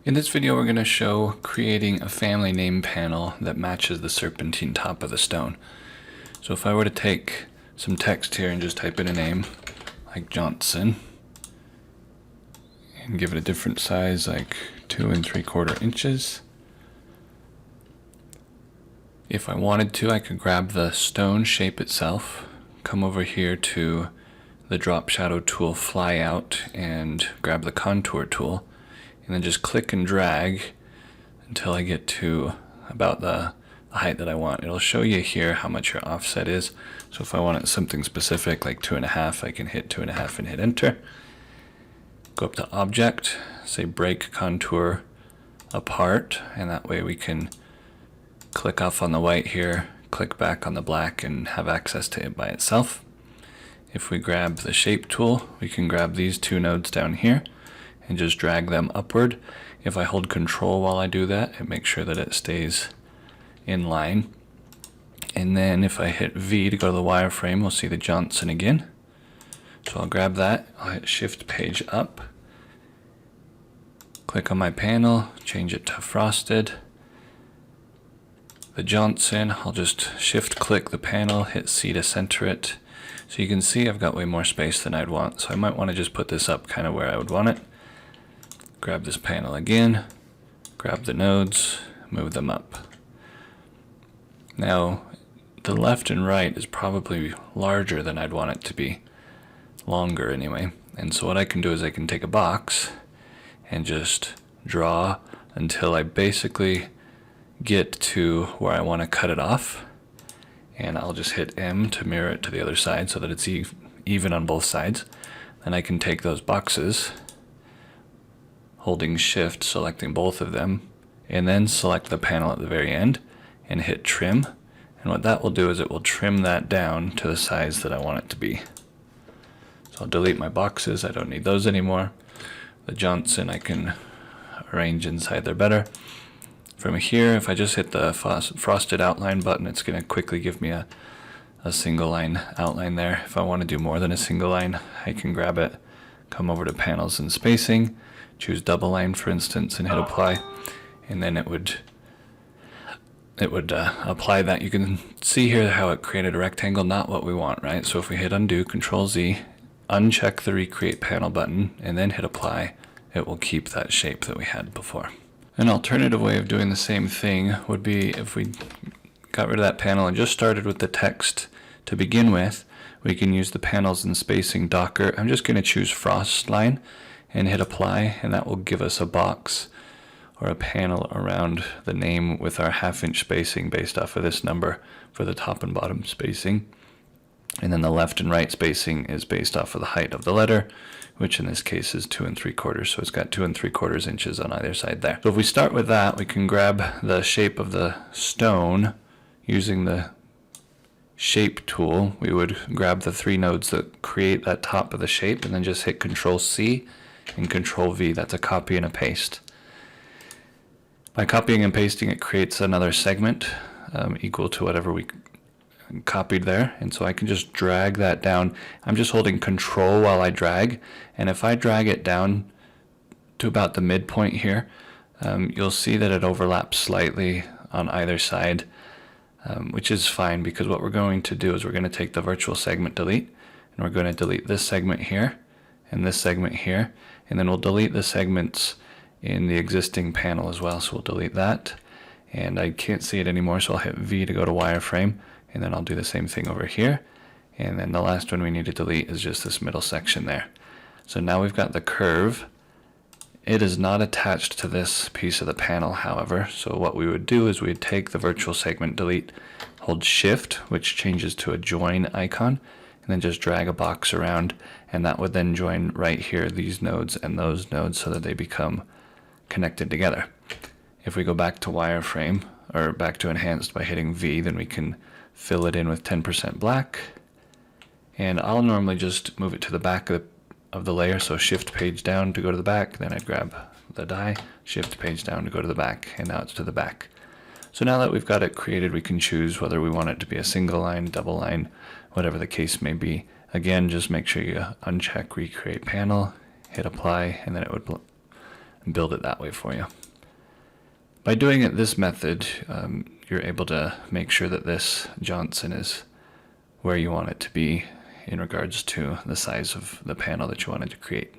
In this video, we're going to show creating a family name panel that matches the serpentine top of the stone. So if I were to take some text here and just type in a name like Johnson and give it a different size like 2 3/4 inches. If I wanted to, I could grab the stone shape itself, come over here to the drop shadow tool, fly out, and grab the contour tool, and then just click and drag until I get to about the height that I want. It'll show you here how much your offset is. So if I want something specific like 2.5, I can hit 2.5 and hit enter. Go up to Object, say Break Contour Apart, and that way we can click off on the white here, click back on the black, and have access to it by itself. If we grab the Shape tool, we can grab these two nodes down here and just drag them upward. If I hold Control while I do that, it makes sure that it stays in line. And then if I hit V to go to the wireframe, we'll see the Johnson again. So I'll grab that, I'll hit Shift Page Up, click on my panel, change it to Frosted. The Johnson, I'll just Shift click the panel, hit C to center it. So you can see I've got way more space than I'd want. So I might want to just put this up kind of where I would want it. Grab this panel again, grab the nodes, move them up. Now, the left and right is probably larger than I'd want it to be, longer anyway. And so what I can do is I can take a box and just draw until I basically get to where I want to cut it off. And I'll just hit M to mirror it to the other side so that it's even on both sides. Then I can take those boxes, holding Shift, selecting both of them, and then select the panel at the very end and hit Trim. And what that will do is it will trim that down to the size that I want it to be. So I'll delete my boxes, I don't need those anymore. The Johnson I can arrange inside there better. From here, if I just hit the frosted outline button, it's going to quickly give me a single line outline there. If I want to do more than a single line, I can grab it, come over to Panels and Spacing, choose double line for instance, and hit Apply, and then it would apply that. You can see here how it created a rectangle, not what we want, right? So if we hit Undo, Control Z, uncheck the Recreate Panel button, and then hit Apply, it will keep that shape that we had before. An alternative way of doing the same thing would be if we got rid of that panel and just started with the text to begin with, we can use the Panels and Spacing Docker. I'm just going to choose Frost Line and hit Apply, and that will give us a box or a panel around the name with our 1/2 inch spacing based off of this number for the top and bottom spacing. And then the left and right spacing is based off of the height of the letter, which in this case is 2 3/4, so it's got 2 3/4 inches on either side there. So if we start with that, we can grab the shape of the stone using the Shape tool. We would grab the 3 nodes that create that top of the shape and then just hit Control C and Control V. That's a copy and a paste. By copying and pasting, it creates another segment equal to whatever we copied there, and so I can just drag that down. I'm just holding Control while I drag, and if I drag it down to about the midpoint here, you'll see that it overlaps slightly on either side, which is fine, because what we're going to do is we're going to take the virtual segment delete, and we're going to delete this segment here and this segment here, and then we'll delete the segments in the existing panel as well. So we'll delete that, and I can't see it anymore, so I'll hit V to go to wireframe, and then I'll do the same thing over here. And then the last one we need to delete is just this middle section there. So now we've got the curve. It is not attached to this piece of the panel, however, so what we would do is we'd take the virtual segment delete, hold Shift, which changes to a join icon, and then just drag a box around, and that would then join right here these nodes and those nodes so that they become connected together. If we go back to wireframe, or back to enhanced by hitting V, then we can fill it in with 10% black, and I'll normally just move it to the back of the layer, so Shift Page down to go to the back, then I'd grab the die, Shift Page down to go to the back, and now it's to the back. So now that we've got it created, we can choose whether we want it to be a single line, double line, whatever the case may be. Again, just make sure you uncheck Recreate Panel, hit Apply, and then it would build it that way for you. By doing it this method, you're able to make sure that this Johnson is where you want it to be in regards to the size of the panel that you wanted to create.